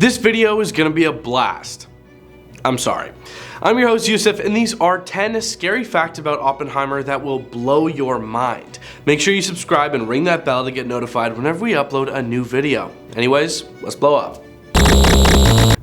This video is gonna be a blast. I'm sorry. I'm your host Youssef, and these are 10 scary facts about Oppenheimer that will blow your mind. Make sure you subscribe and ring that bell to get notified whenever we upload a new video. Anyways, let's blow up.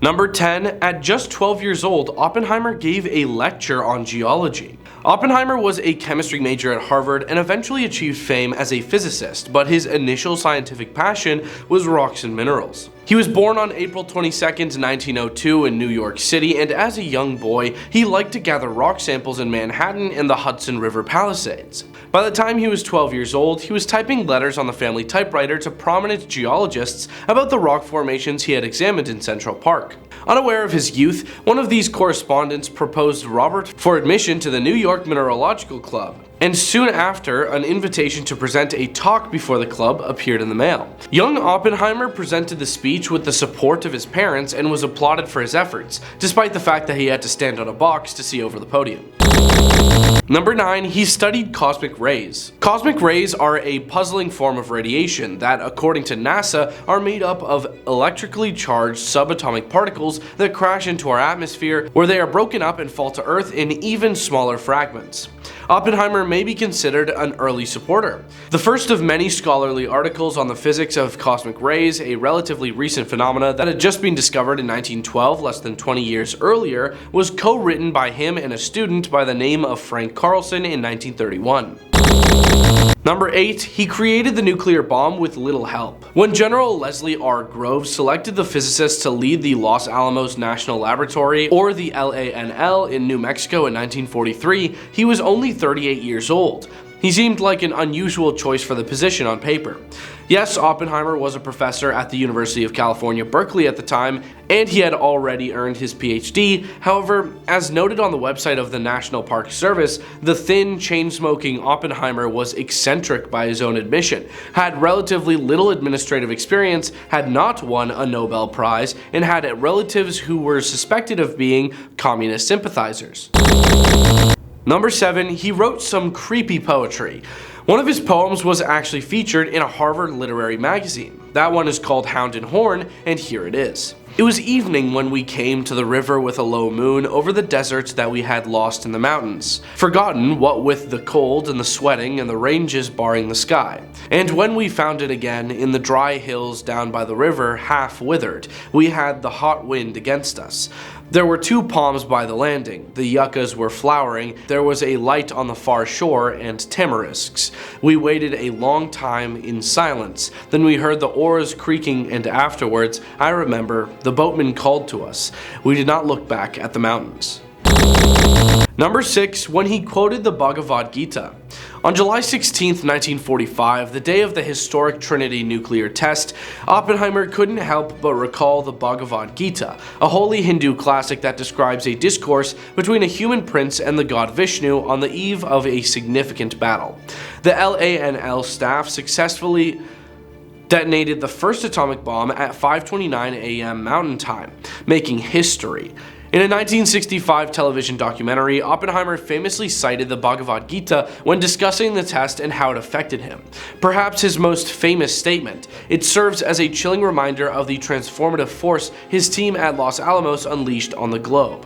Number 10, at just 12 years old, Oppenheimer gave a lecture on geology. Oppenheimer was a chemistry major at Harvard and eventually achieved fame as a physicist, but his initial scientific passion was rocks and minerals. He was born on April 22nd, 1902 in New York City, and as a young boy, he liked to gather rock samples in Manhattan and the Hudson River Palisades. By the time he was 12 years old, he was typing letters on the family typewriter to prominent geologists about the rock formations he had examined in Central Park. Unaware of his youth, one of these correspondents proposed Robert for admission to the New York Mineralogical Club, and soon after, an invitation to present a talk before the club appeared in the mail. Young Oppenheimer presented the speech with the support of his parents and was applauded for his efforts, despite the fact that he had to stand on a box to see over the podium. Number 9, he studied cosmic rays. Cosmic rays are a puzzling form of radiation that, according to NASA, are made up of electrically charged subatomic particles that crash into our atmosphere, where they are broken up and fall to Earth in even smaller fragments. Oppenheimer may be considered an early supporter. The first of many scholarly articles on the physics of cosmic rays, a relatively recent phenomena that had just been discovered in 1912, less than 20 years earlier, was co-written by him and a student by the name of Frank Carlson in 1931. Number 8, he created the nuclear bomb with little help. When General Leslie R. Groves selected the physicist to lead the Los Alamos National Laboratory, or the LANL, in New Mexico in 1943, he was only 38 years old. He seemed like an unusual choice for the position on paper. Yes, Oppenheimer was a professor at the University of California, Berkeley at the time, and he had already earned his PhD. However, as noted on the website of the National Park Service, the thin, chain-smoking Oppenheimer was eccentric by his own admission, had relatively little administrative experience, had not won a Nobel Prize, and had relatives who were suspected of being communist sympathizers. Number 7, he wrote some creepy poetry. One of his poems was actually featured in a Harvard literary magazine. That one is called Hound and Horn, and here it is. It was evening when we came to the river with a low moon over the deserts that we had lost in the mountains, forgotten what with the cold and the sweating and the ranges barring the sky. And when we found it again in the dry hills down by the river, half withered, we had the hot wind against us. There were 2 palms by the landing, the yuccas were flowering, there was a light on the far shore, and tamarisks. We waited a long time in silence, then we heard the oars creaking, and afterwards, I remember, the boatman called to us. We did not look back at the mountains. Number 6, when he quoted the BHAGAVAD GITA. On July 16, 1945, the day of the historic Trinity nuclear test, Oppenheimer couldn't help but recall the Bhagavad Gita, a holy Hindu classic that describes a discourse between a human prince and the god Vishnu on the eve of a significant battle. The LANL staff successfully detonated the first atomic bomb at 5:29 a.m. Mountain Time, making history. In a 1965 television documentary, Oppenheimer famously cited the Bhagavad Gita when discussing the test and how it affected him. Perhaps his most famous statement, it serves as a chilling reminder of the transformative force his team at Los Alamos unleashed on the globe.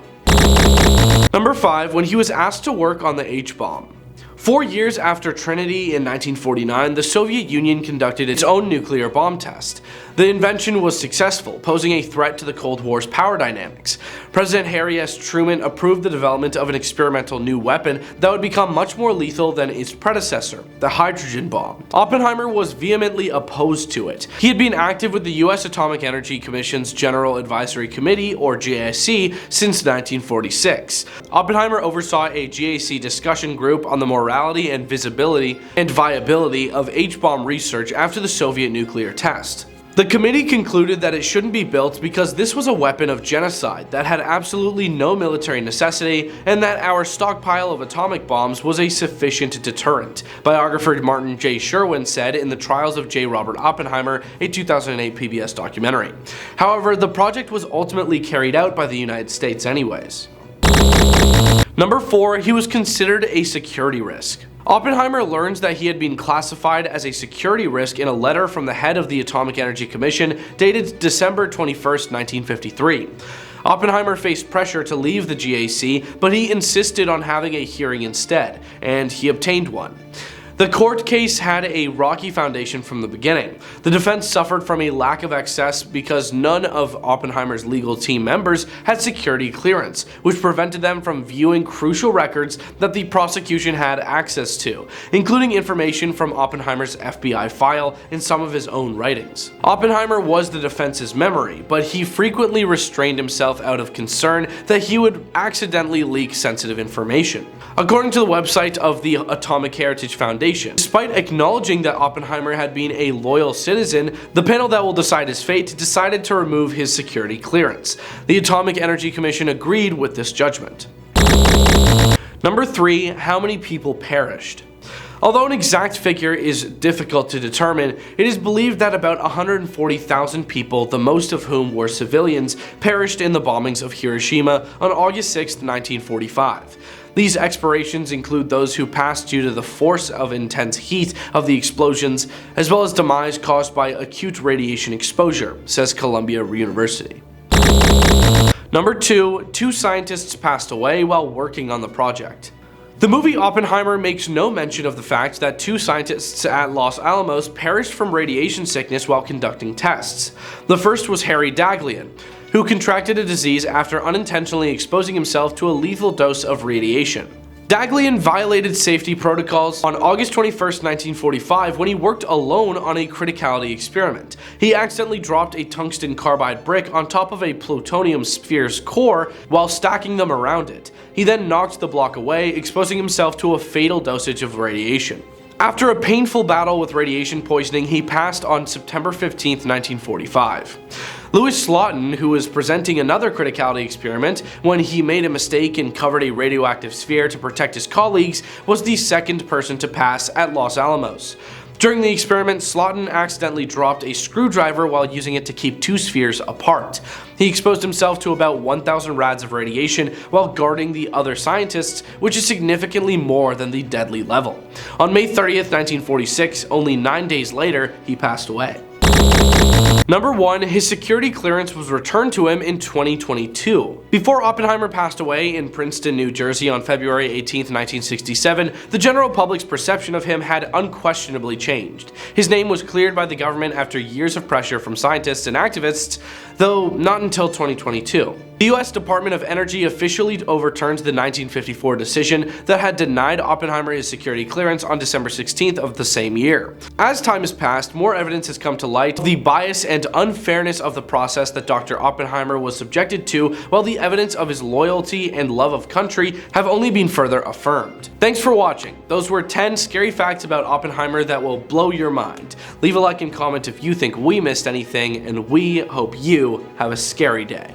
Number 5, when he was asked to work on the H-bomb. 4 years after Trinity in 1949, the Soviet Union conducted its own nuclear bomb test. The invention was successful, posing a threat to the Cold War's power dynamics. President Harry S. Truman approved the development of an experimental new weapon that would become much more lethal than its predecessor, the hydrogen bomb. Oppenheimer was vehemently opposed to it. He had been active with the U.S. Atomic Energy Commission's General Advisory Committee, or GAC, since 1946. Oppenheimer oversaw a GAC discussion group on the morality and visibility and viability of H-bomb research after the Soviet nuclear test. The committee concluded that it shouldn't be built because this was a weapon of genocide that had absolutely no military necessity, and that our stockpile of atomic bombs was a sufficient deterrent, biographer Martin J. Sherwin said in The Trials of J. Robert Oppenheimer, a 2008 PBS documentary. However, the project was ultimately carried out by the United States anyways. Number 4, he was considered a security risk. Oppenheimer learns that he had been classified as a security risk in a letter from the head of the Atomic Energy Commission dated December 21st, 1953. Oppenheimer faced pressure to leave the GAC, but he insisted on having a hearing instead, and he obtained one. The court case had a rocky foundation from the beginning. The defense suffered from a lack of access because none of Oppenheimer's legal team members had security clearance, which prevented them from viewing crucial records that the prosecution had access to, including information from Oppenheimer's FBI file and some of his own writings. Oppenheimer was the defense's memory, but he frequently restrained himself out of concern that he would accidentally leak sensitive information. According to the website of the Atomic Heritage Foundation, despite acknowledging that Oppenheimer had been a loyal citizen, the panel that will decide his fate decided to remove his security clearance. The Atomic Energy Commission agreed with this judgment. Number 3. How many people perished? Although an exact figure is difficult to determine, it is believed that about 140,000 people, the most of whom were civilians, perished in the bombings of Hiroshima on August 6, 1945. These expirations include those who passed due to the force of intense heat of the explosions, as well as demise caused by acute radiation exposure, says Columbia University. Number 2. Two scientists passed away while working on the project. The movie Oppenheimer makes no mention of the fact that two scientists at Los Alamos perished from radiation sickness while conducting tests. The first was Harry Daghlian, who contracted a disease after unintentionally exposing himself to a lethal dose of radiation. Daghlian violated safety protocols on August 21, 1945 when he worked alone on a criticality experiment. He accidentally dropped a tungsten carbide brick on top of a plutonium sphere's core while stacking them around it. He then knocked the block away, exposing himself to a fatal dosage of radiation. After a painful battle with radiation poisoning, he passed on September 15, 1945. Louis Slotin, who was presenting another criticality experiment when he made a mistake and covered a radioactive sphere to protect his colleagues, was the second person to pass at Los Alamos. During the experiment, Slotin accidentally dropped a screwdriver while using it to keep two spheres apart. He exposed himself to about 1,000 rads of radiation while guarding the other scientists, which is significantly more than the deadly level. On May 30th, 1946, only 9 days later, he passed away. Number 1. His security clearance was returned to him in 2022. Before Oppenheimer passed away in Princeton, New Jersey on February 18, 1967, the general public's perception of him had unquestionably changed. His name was cleared by the government after years of pressure from scientists and activists, though not until 2022. The US Department of Energy officially overturned the 1954 decision that had denied Oppenheimer his security clearance on December 16th of the same year. As time has passed, more evidence has come to light of the bias and unfairness of the process that Dr. Oppenheimer was subjected to, while the evidence of his loyalty and love of country have only been further affirmed. Thanks for watching. Those were 10 scary facts about Oppenheimer that will blow your mind. Leave a like and comment if you think we missed anything, and we hope you have a scary day.